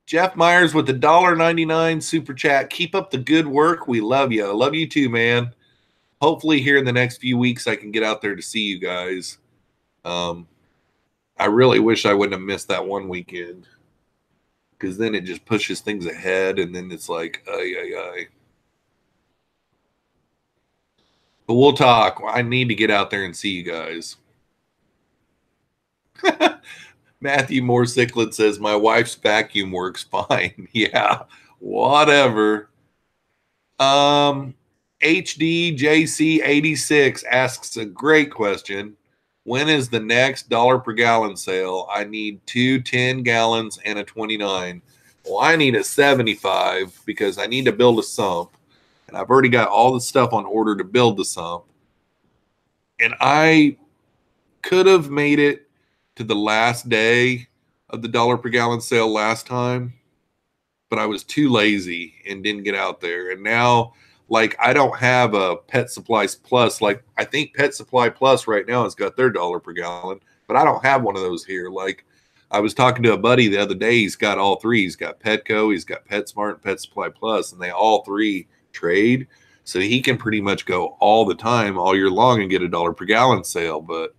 Jeff Myers with the $1.99 super chat. Keep up the good work. We love you. I love you too, man. Hopefully here in the next few weeks I can get out there to see you guys. I really wish I wouldn't have missed that one weekend, because then it just pushes things ahead, and then it's like, ay. But we'll talk. I need to get out there and see you guys. Matthew Moore Cichlid says, my wife's vacuum works fine. Yeah, whatever. HDJC86 asks a great question. When is the next dollar per gallon sale? I need 2 10 gallons and a 29. Well, I need a 75 because I need to build a sump. And I've already got all the stuff on order to build the sump. And I could have made it to the last day of the dollar per gallon sale last time, but I was too lazy and didn't get out there. And now, like, I don't have a Pet Supplies Plus. Like, I think Pet Supply Plus right now has got their dollar per gallon, but I don't have one of those here. Like, I was talking to a buddy the other day. He's got all three. He's got Petco, he's got PetSmart, and Pet Supply Plus, and they all three trade. So he can pretty much go all the time, all year long, and get a dollar per gallon sale. But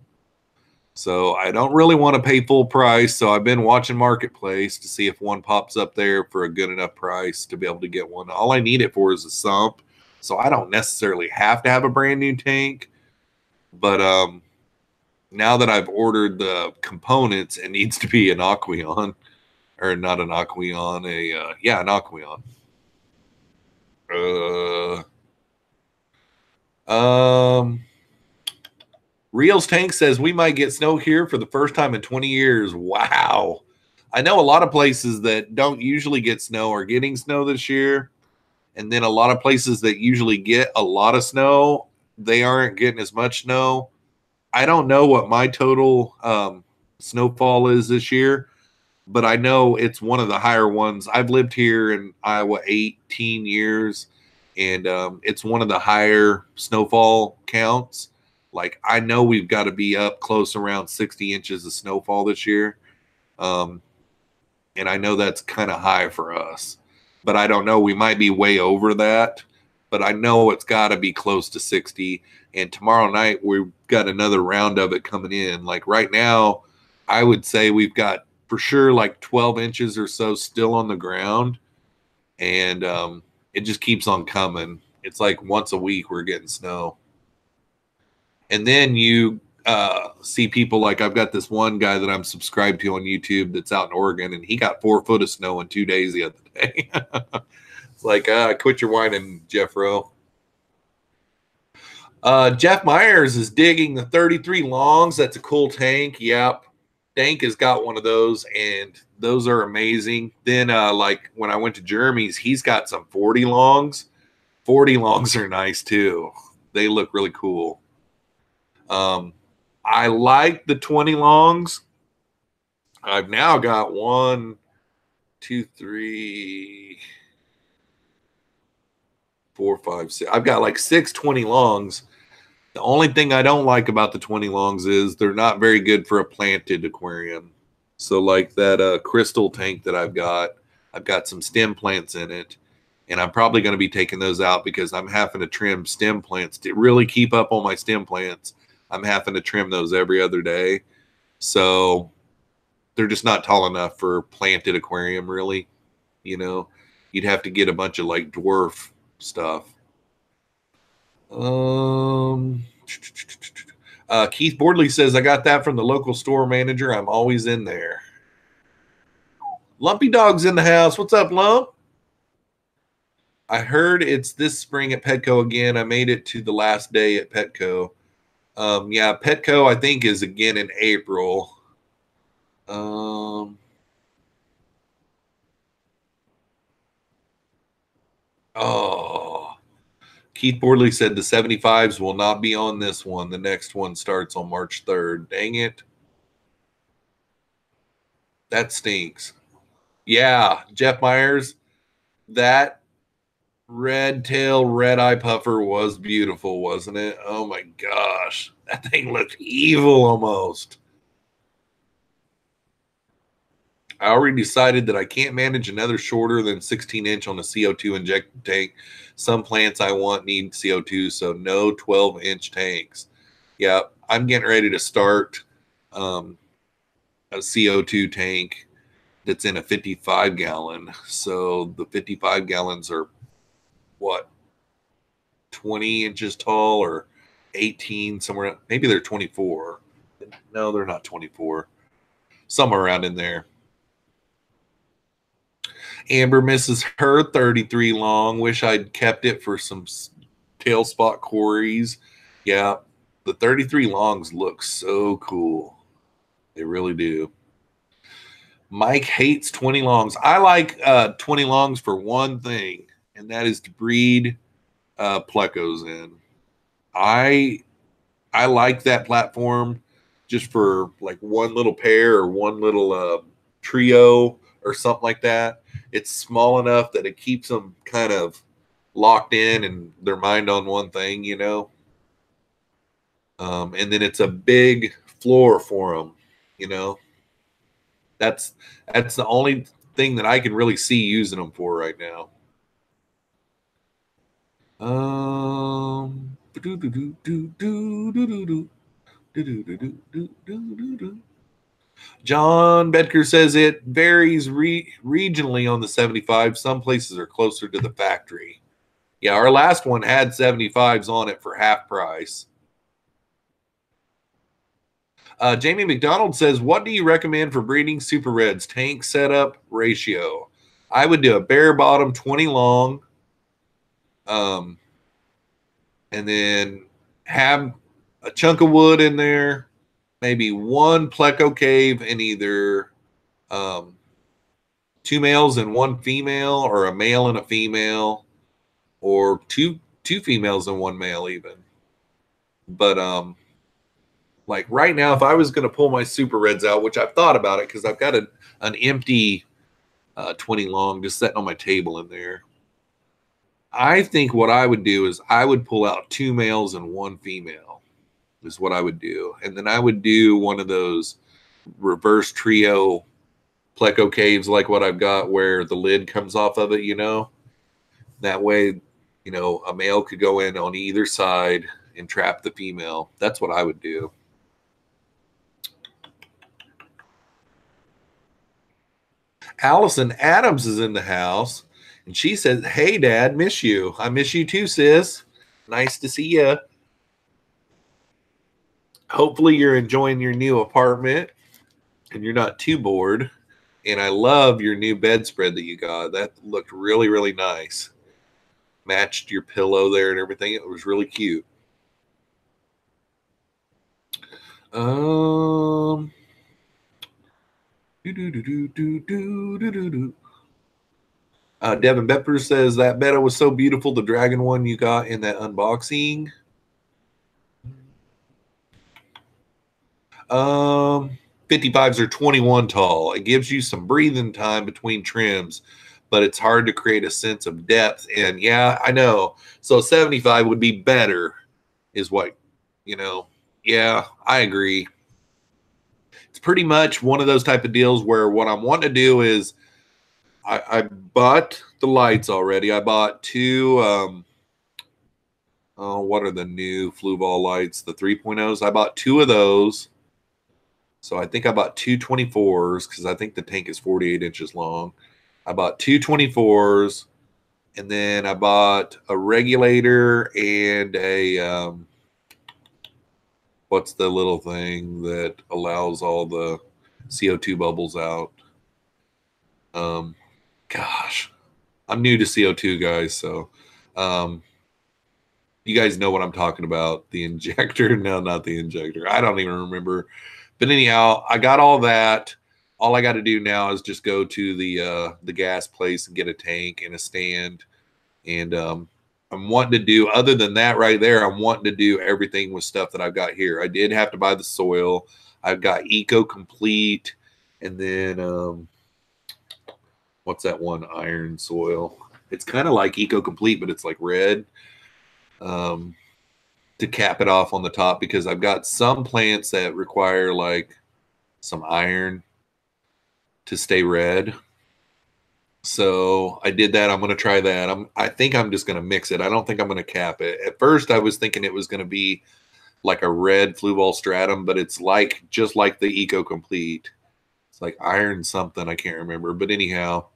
so I don't really want to pay full price. So I've been watching Marketplace to see if one pops up there for a good enough price to be able to get one. All I need it for is a sump. So I don't necessarily have to have a brand new tank. But now that I've ordered the components, it needs to be an Aqueon. Or not an Aqueon, an Aqueon. Reels Tank says we might get snow here for the first time in 20 years. Wow. I know a lot of places that don't usually get snow are getting snow this year. And then a lot of places that usually get a lot of snow, they aren't getting as much snow. I don't know what my total snowfall is this year, but I know it's one of the higher ones. I've lived here in Iowa 18 years, and it's one of the higher snowfall counts. Like, I know we've got to be up close around 60 inches of snowfall this year. And I know that's kind of high for us, but I don't know. We might be way over that, but I know it's got to be close to 60. And tomorrow night, we've got another round of it coming in. Like right now, I would say we've got for sure like 12 inches or so still on the ground. And it just keeps on coming. It's like once a week we're getting snow. And then you see people like, I've got this one guy that I'm subscribed to on YouTube that's out in Oregon, and he got 4 foot of snow in 2 days the other day. It's like, quit your whining, Jeffro. Jeff Myers is digging the 33 longs. That's a cool tank. Yep. Dank has got one of those, and those are amazing. Then, like when I went to Jeremy's, he's got some 40 longs. 40 longs are nice too. They look really cool. I like the 20 longs. I've now got 1, 2, 3, 4, 5, 6. I've got like 6 20 longs. The only thing I don't like about the 20 longs is they're not very good for a planted aquarium. So like that crystal tank that I've got some stem plants in it, and I'm probably going to be taking those out because I'm having to trim stem plants to really keep up on my stem plants. I'm having to trim those every other day. So they're just not tall enough for planted aquarium, really. You know, you'd have to get a bunch of like dwarf stuff. Keith Boardley says, I got that from the local store manager. I'm always in there. Lumpy Dog's in the house. What's up, Lump? I heard it's this spring at Petco again. I made it to the last day at Petco. Yeah, Petco, I think, is again in April. Oh, Keith Boardley said the 75s will not be on this one. The next one starts on March 3rd. Dang it. That stinks. Yeah, Jeff Myers, that red tail, red eye puffer was beautiful, wasn't it? Oh my gosh. That thing looked evil almost. I already decided that I can't manage another shorter than 16-inch on a CO2 injected tank. Some plants I want need CO2, so no 12-inch tanks. Yeah, I'm getting ready to start a CO2 tank that's in a 55 gallon. So the 55 gallons are what, 20 inches tall or 18, somewhere, maybe they're 24. No, they're not 24. Somewhere around in there. Amber misses her 33 long. Wish I'd kept it for some tail spot quarries. Yeah, the 33 longs look so cool. They really do. Mike hates 20 longs. I like 20 longs for one thing, and that is to breed plecos in. I like that platform just for like one little pair or one little trio or something like that. It's small enough that it keeps them kind of locked in and their mind on one thing, you know. And then it's a big floor for them, you know. That's the only thing that I can really see using them for right now. John Bedker says it varies regionally on the 75. Some places are closer to the factory. Yeah, our last one had 75s on it for half price. Jamie McDonald says, what do you recommend for breeding super reds? Tank setup ratio. I would do a bare bottom 20 long. And then have a chunk of wood in there, maybe one Pleco cave and either 2 males and 1 female, or a male and a female, or two females and 1 male even. But like right now, if I was going to pull my super reds out, which I've thought about it because I've got an empty 20 long just sitting on my table in there. I think what I would do is I would pull out 2 males and 1 female is what I would do. And then I would do one of those reverse trio Pleco caves like what I've got where the lid comes off of it, you know. That way, you know, a male could go in on either side and trap the female. That's what I would do. Allison Adams is in the house, and she says, hey, Dad, miss you. I miss you too, sis. Nice to see you. Hopefully you're enjoying your new apartment and you're not too bored. And I love your new bedspread that you got. That looked really, really nice. Matched your pillow there and everything. It was really cute. Devin Bepper says that betta was so beautiful. The dragon one you got in that unboxing. 55s are 21 tall. It gives you some breathing time between trims, but it's hard to create a sense of depth. And yeah, I know. So 75 would be better, is what, you know. Yeah, I agree. It's pretty much one of those type of deals where what I'm wanting to do is I bought the lights already. I bought two, oh, what are the new flue ball lights? The 3.0s. I bought two of those. So I think I bought two 24s because I think the tank is 48 inches long. I bought two 24s, and then I bought a regulator and a, what's the little thing that allows all the CO2 bubbles out? Gosh, I'm new to CO2, guys, so you guys know what I'm talking about. The injector. No, not the injector. I don't even remember. But anyhow, I got all that. All I got to do now is just go to the gas place and get a tank and a stand. And I'm wanting to do, other than that right there, I'm wanting to do everything with stuff that I've got here. I did have to buy the soil. I've got Eco Complete, and then what's that one iron soil? It's kind of like Eco Complete, but it's like red. To cap it off on the top, because I've got some plants that require like some iron to stay red. So I did that. I'm going to try that. I think I'm just going to mix it. I don't think I'm going to cap it. At first I was thinking it was going to be like a red flue ball stratum, but it's like just like the Eco Complete. It's like iron something, I can't remember. But anyhow,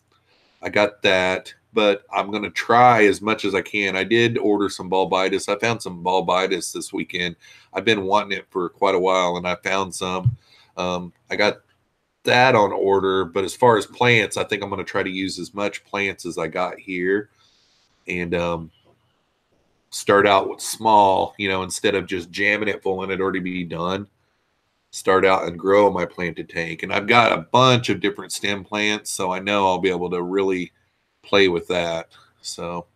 I got that. But I'm going to try as much as I can. I did order some bulbitis. I found some bulbitis this weekend. I've been wanting it for quite a while, and I found some. I got that on order. But as far as plants, I think I'm going to try to use as much plants as I got here and start out with small, you know, instead of just jamming it full and it already be done. Start out and grow my planted tank. And I've got a bunch of different stem plants, so I know I'll be able to really play with that. So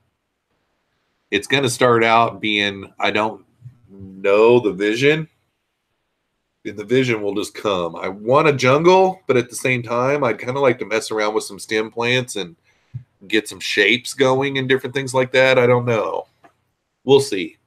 it's going to start out being, I don't know the vision, and the vision will just come. I want a jungle, but at the same time, I'd kind of like to mess around with some stem plants and get some shapes going and different things like that. I don't know. We'll see.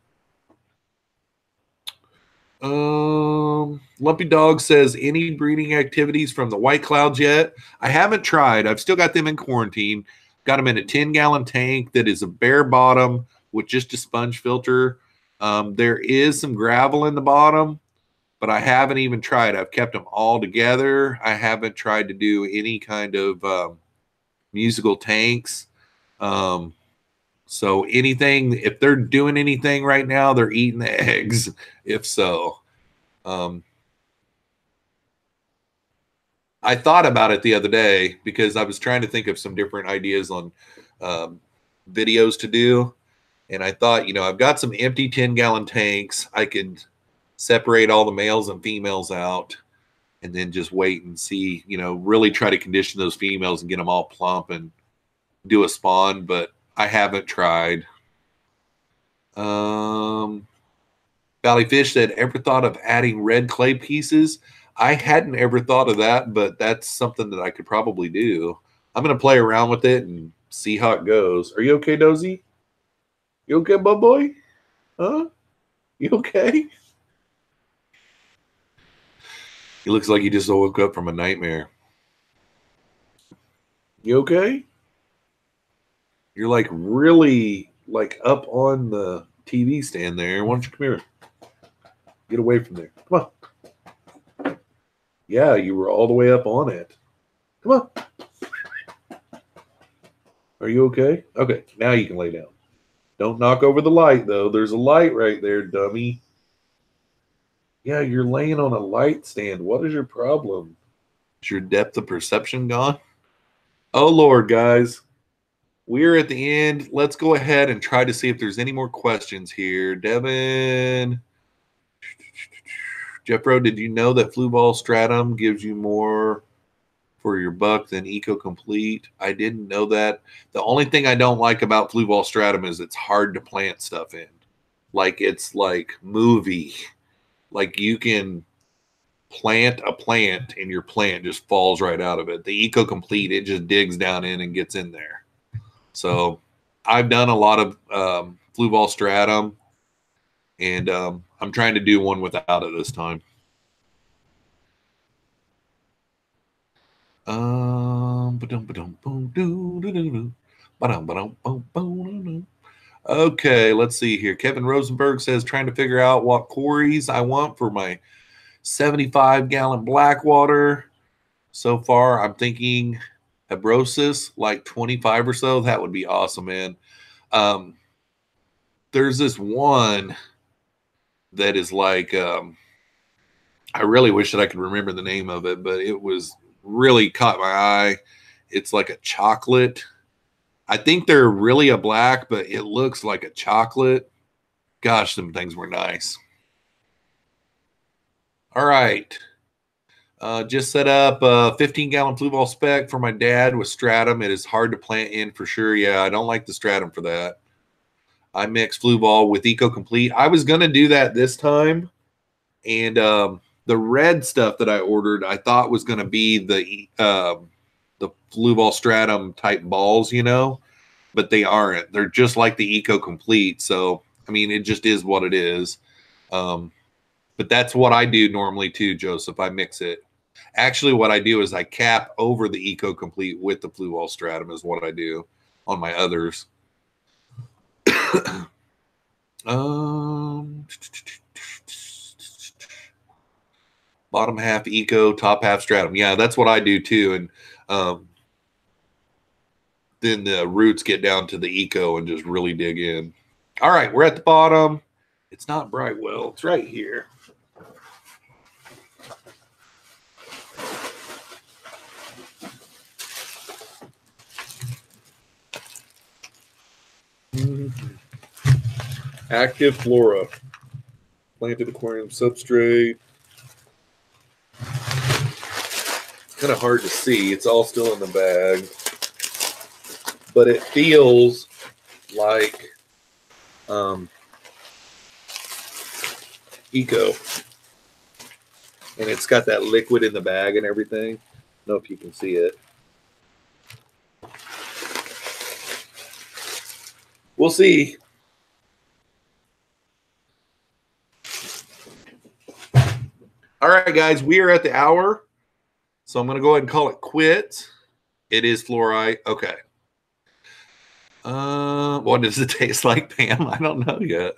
Lumpy Dog says, any breeding activities from the white clouds yet? I haven't tried. I've still got them in quarantine. Got them in a 10-gallon tank that is a bare bottom with just a sponge filter. There is some gravel in the bottom, but I haven't even tried. I've kept them all together. I haven't tried to do any kind of musical tanks. So anything, if they're doing anything right now, they're eating the eggs, if so. I thought about it the other day because I was trying to think of some different ideas on videos to do. And I thought, you know, I've got some empty 10-gallon tanks. I could separate all the males and females out and then just wait and see, you know, really try to condition those females and get them all plump and do a spawn. But I haven't tried. Valley Fish said, ever thought of adding red clay pieces? I hadn't ever thought of that, but that's something that I could probably do. I'm going to play around with it and see how it goes. Are you okay, Dozy? You okay, bub boy? Huh? You okay? He looks like he just woke up from a nightmare. You okay? You're like really like up on the TV stand there. Why don't you come here? Get away from there. Come on. Yeah, you were all the way up on it. Come on. Are you okay? Okay, now you can lay down. Don't knock over the light, though. There's a light right there, dummy. Yeah, you're laying on a light stand. What is your problem? Is your depth of perception gone? Oh, Lord, guys. We're at the end. Let's go ahead and try to see if there's any more questions here. Devin. Jeffro, did you know that flue ball stratum gives you more for your buck than Eco Complete? I didn't know that. The only thing I don't like about flue ball stratum is it's hard to plant stuff in. Like it's like movie. Like you can plant a plant and your plant just falls right out of it. The Eco Complete, it just digs down in and gets in there. So I've done a lot of Blue Ball Stratum, and I'm trying to do one without it this time. Okay, let's see here. Kevin Rosenberg says, trying to figure out what quarries I want for my 75-gallon Blackwater. So far, I'm thinking Abrosis, like 25 or so. That would be awesome, man. There's this one that is like, I really wish that I could remember the name of it, but it was really caught my eye. It's like a chocolate. I think they're really a black, but it looks like a chocolate. Gosh, them things were nice. All right. Just set up a 15-gallon Blue Ball spec for my dad with Stratum. It is hard to plant in for sure. Yeah, I don't like the Stratum for that. I mix Blue Ball with Eco Complete. I was going to do that this time. And the red stuff that I ordered, I thought was going to be the Blue Ball Stratum type balls, you know, but they aren't. They're just like the Eco Complete. So, I mean, it just is what it is. But that's what I do normally too, Joseph. I mix it. Actually, what I do is I cap over the Eco Complete with the Blue Ball Stratum is what I do on my others. Bottom half Eco, top half Stratum. Yeah, that's what I do too. And then the roots get down to the Eco and just really dig in. All right, we're at the bottom. It's not Brightwell. It's right here. Active Flora. Planted aquarium substrate. It's kind of hard to see. It's all still in the bag. But it feels like Eco. And it's got that liquid in the bag and everything. I don't know if you can see it. We'll see. All right, guys, we are at the hour. So I'm going to go ahead and call it quits. It is fluorite. Okay. What does it taste like, Pam? I don't know yet.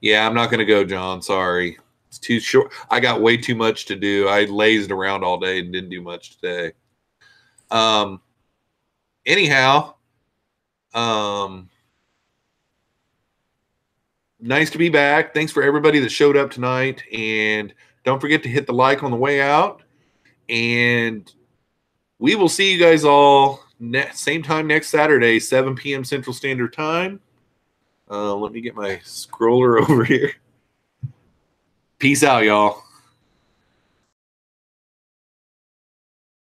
Yeah, I'm not going to go, John. Sorry. It's too short. I got way too much to do. I lazed around all day and didn't do much today. Anyhow, nice to be back. Thanks for everybody that showed up tonight. And don't forget to hit the like on the way out. And we will see you guys all same time next Saturday, 7 p.m. Central Standard Time. Let me get my scroller over here. Peace out, y'all.